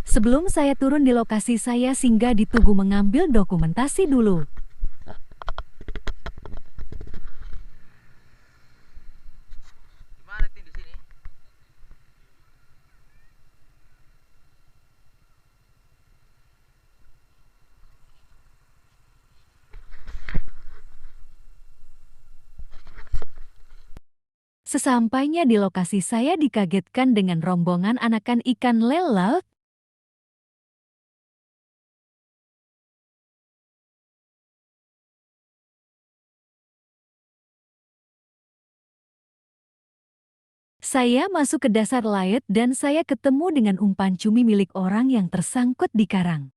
Sebelum saya turun di lokasi, saya singgah di Tugu mengambil dokumentasi dulu. Gimana Tin di sini? Sesampainya di lokasi, saya dikagetkan dengan rombongan anakan ikan lele laut. Saya masuk ke dasar laut dan saya ketemu dengan umpan cumi milik orang yang tersangkut di karang.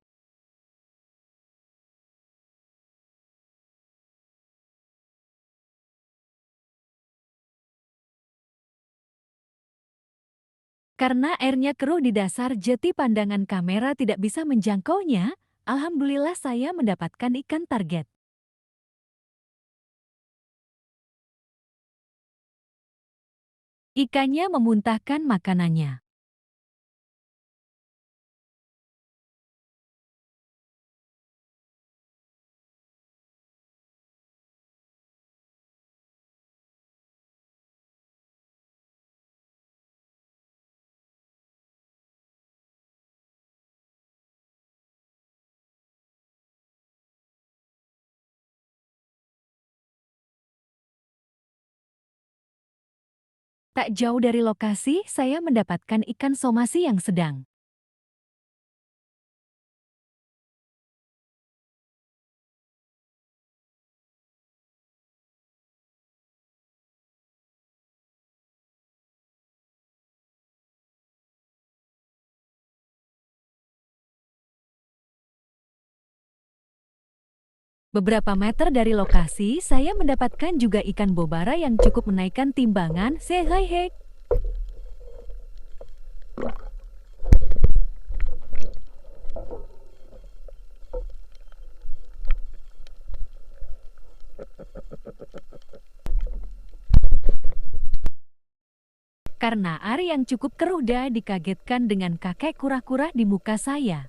Karena airnya keruh di dasar, jadi pandangan kamera tidak bisa menjangkaunya. Alhamdulillah saya mendapatkan ikan target. Ikannya memuntahkan makanannya. Tak jauh dari lokasi, saya mendapatkan ikan somasi yang sedang. Beberapa meter dari lokasi, saya mendapatkan juga ikan bobara yang cukup menaikkan timbangan. Hei. Karena air yang cukup keruh, dikagetkan dengan kakek kura-kura di muka saya.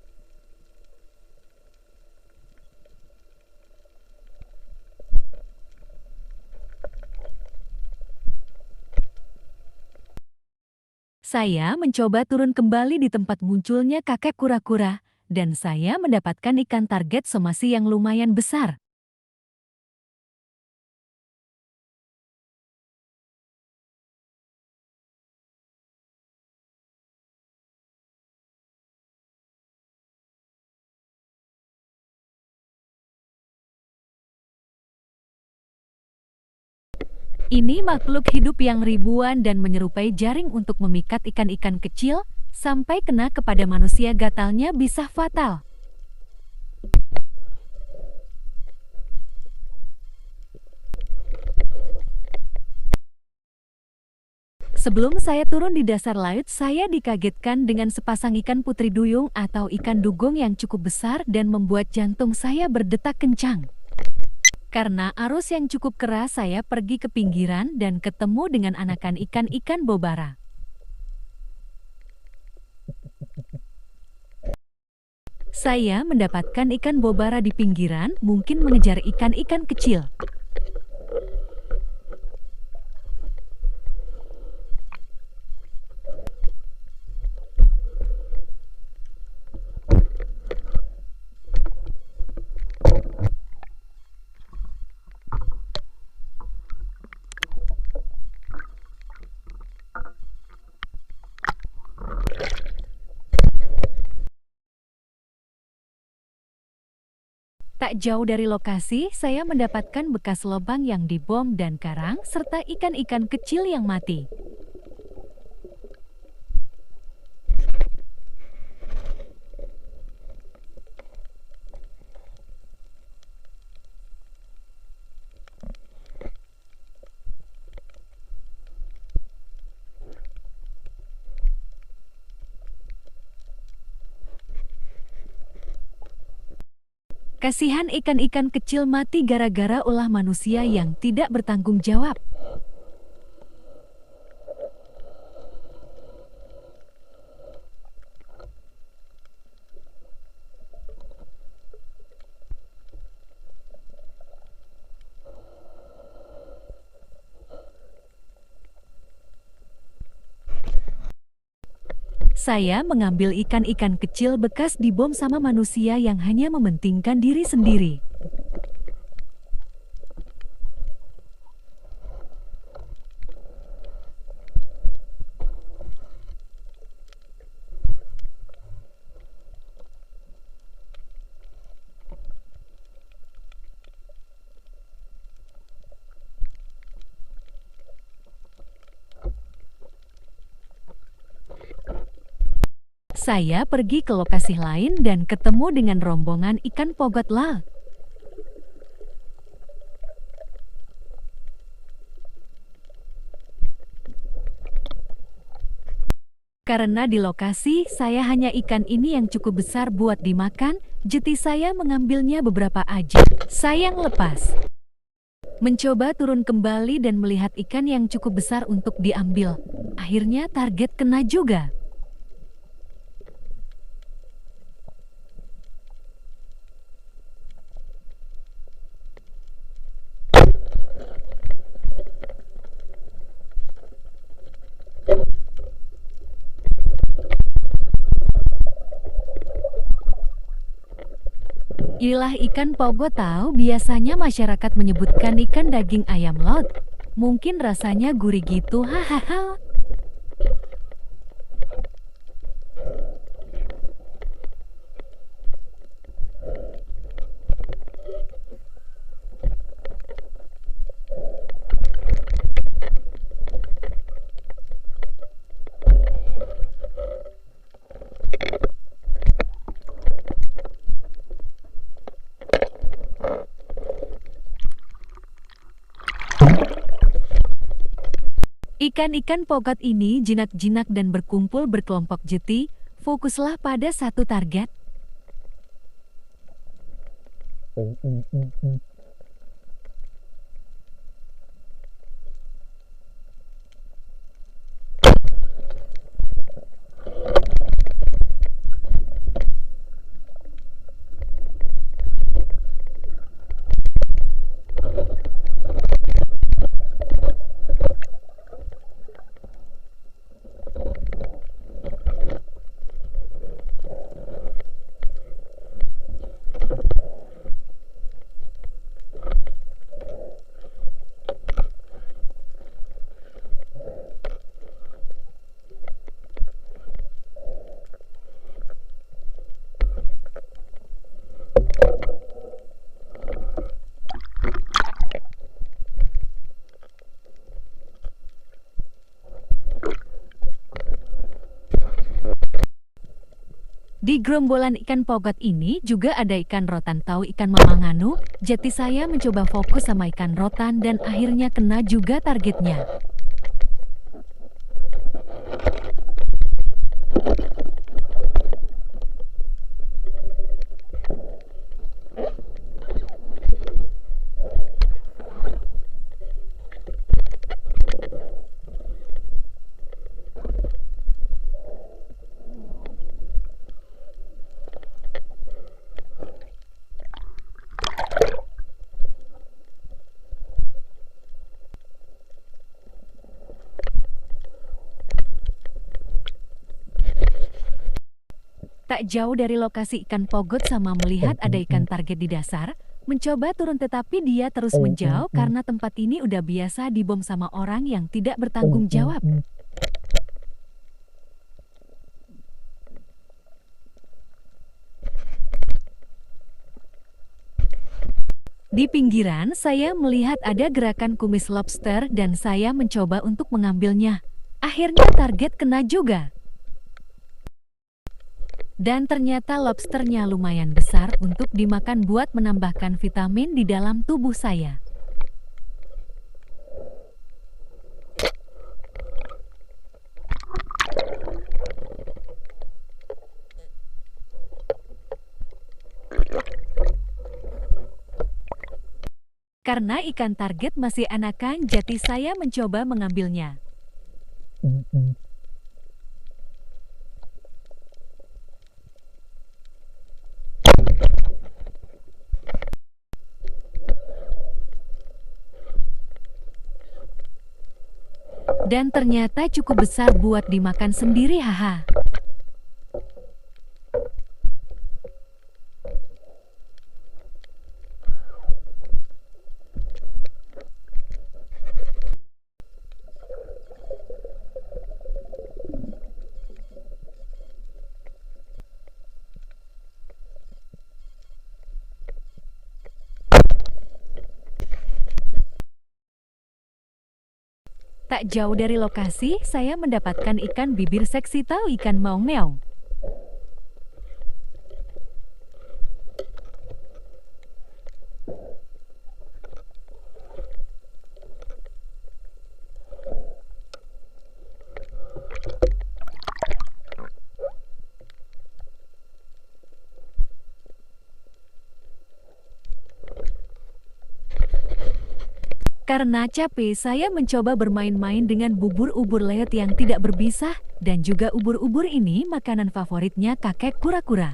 Saya mencoba turun kembali di tempat munculnya kakek kura-kura, dan saya mendapatkan ikan target somasi yang lumayan besar. Ini makhluk hidup yang ribuan dan menyerupai jaring untuk memikat ikan-ikan kecil, sampai kena kepada manusia gatalnya bisa fatal. Sebelum saya turun di dasar laut, saya dikagetkan dengan sepasang ikan putri duyung atau ikan dugong yang cukup besar dan membuat jantung saya berdetak kencang. Karena arus yang cukup keras, saya pergi ke pinggiran dan ketemu dengan anakan ikan-ikan bobara. Saya mendapatkan ikan bobara di pinggiran, mungkin mengejar ikan-ikan kecil. Tak jauh dari lokasi, saya mendapatkan bekas lubang yang dibom dan karang, serta ikan-ikan kecil yang mati. Kasihan ikan-ikan kecil mati gara-gara ulah manusia yang tidak bertanggung jawab. Saya mengambil ikan-ikan kecil bekas dibom sama manusia yang hanya mementingkan diri sendiri. Saya pergi ke lokasi lain dan ketemu dengan rombongan ikan pogot laut. Karena di lokasi saya hanya ikan ini yang cukup besar buat dimakan, jadi saya mengambilnya beberapa aja. Sayang lepas. Mencoba turun kembali dan melihat ikan yang cukup besar untuk diambil. Akhirnya target kena juga. Inilah ikan pogo tahu, biasanya masyarakat menyebutkan ikan daging ayam laut. Mungkin rasanya gurih gitu, hahaha. Ikan-ikan pogot ini jinak-jinak dan berkumpul berkelompok jeti, fokuslah pada satu target. Di gerombolan ikan pogot ini juga ada ikan rotan atau ikan mamanganu, jadi saya mencoba fokus sama ikan rotan dan akhirnya kena juga targetnya. Tak jauh dari lokasi ikan pogot sama melihat ada ikan target di dasar, mencoba turun tetapi dia terus menjauh karena tempat ini udah biasa dibom sama orang yang tidak bertanggung jawab. Di pinggiran saya melihat ada gerakan kumis lobster dan saya mencoba untuk mengambilnya. Akhirnya target kena juga. Dan ternyata lobsternya lumayan besar untuk dimakan buat menambahkan vitamin di dalam tubuh saya. Karena ikan target masih anakan, jadi saya mencoba mengambilnya. Dan ternyata cukup besar buat dimakan sendiri, haha. Tak jauh dari lokasi, saya mendapatkan ikan bibir seksi atau ikan maung meong. Karena capek, saya mencoba bermain-main dengan bubur ubur leyot yang tidak berbisa, dan juga ubur-ubur ini makanan favoritnya kakek kura-kura.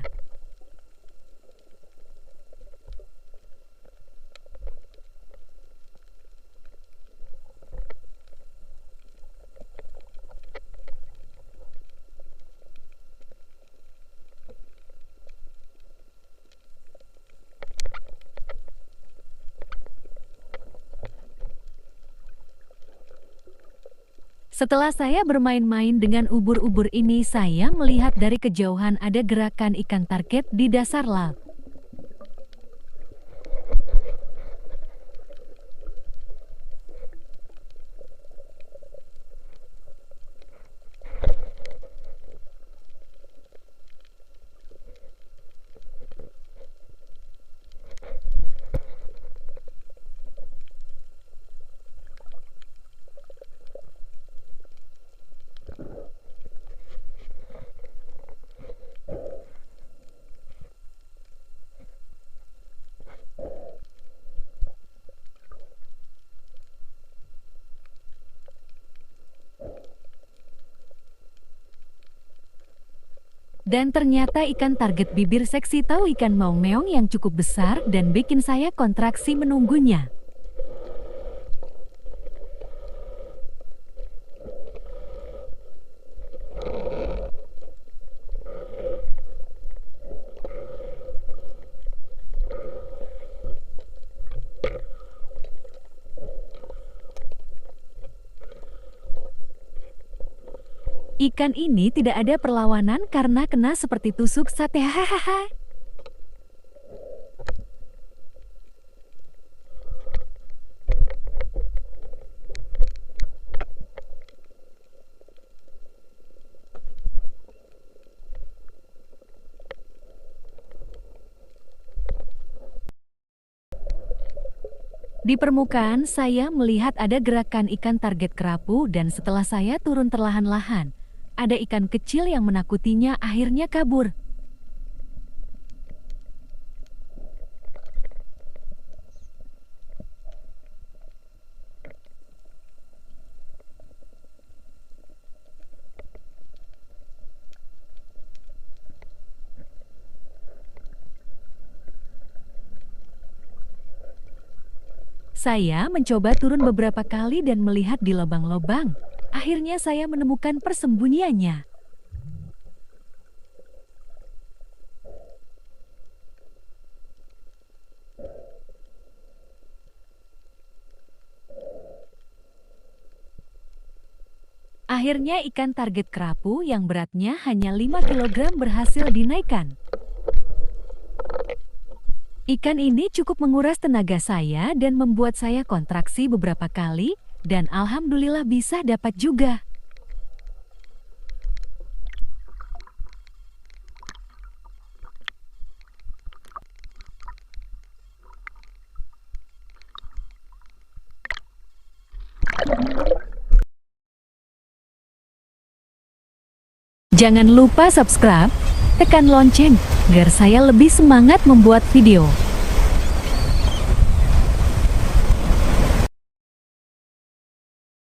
Setelah saya bermain-main dengan ubur-ubur ini, saya melihat dari kejauhan ada gerakan ikan target di dasar laut. Dan ternyata ikan target bibir seksi atau ikan maung meong yang cukup besar dan bikin saya kontraksi menunggunya. Ikan ini tidak ada perlawanan karena kena seperti tusuk sate. Hahaha. Di permukaan, saya melihat ada gerakan ikan target kerapu dan setelah saya turun perlahan-lahan, ada ikan kecil yang menakutinya akhirnya kabur. Saya mencoba turun beberapa kali dan melihat di lubang-lubang. Akhirnya saya menemukan persembunyiannya. Akhirnya ikan target kerapu yang beratnya hanya 5 kg berhasil dinaikkan. Ikan ini cukup menguras tenaga saya dan membuat saya kontraksi beberapa kali, dan alhamdulillah bisa dapat juga. Jangan lupa subscribe, tekan lonceng, agar saya lebih semangat membuat video.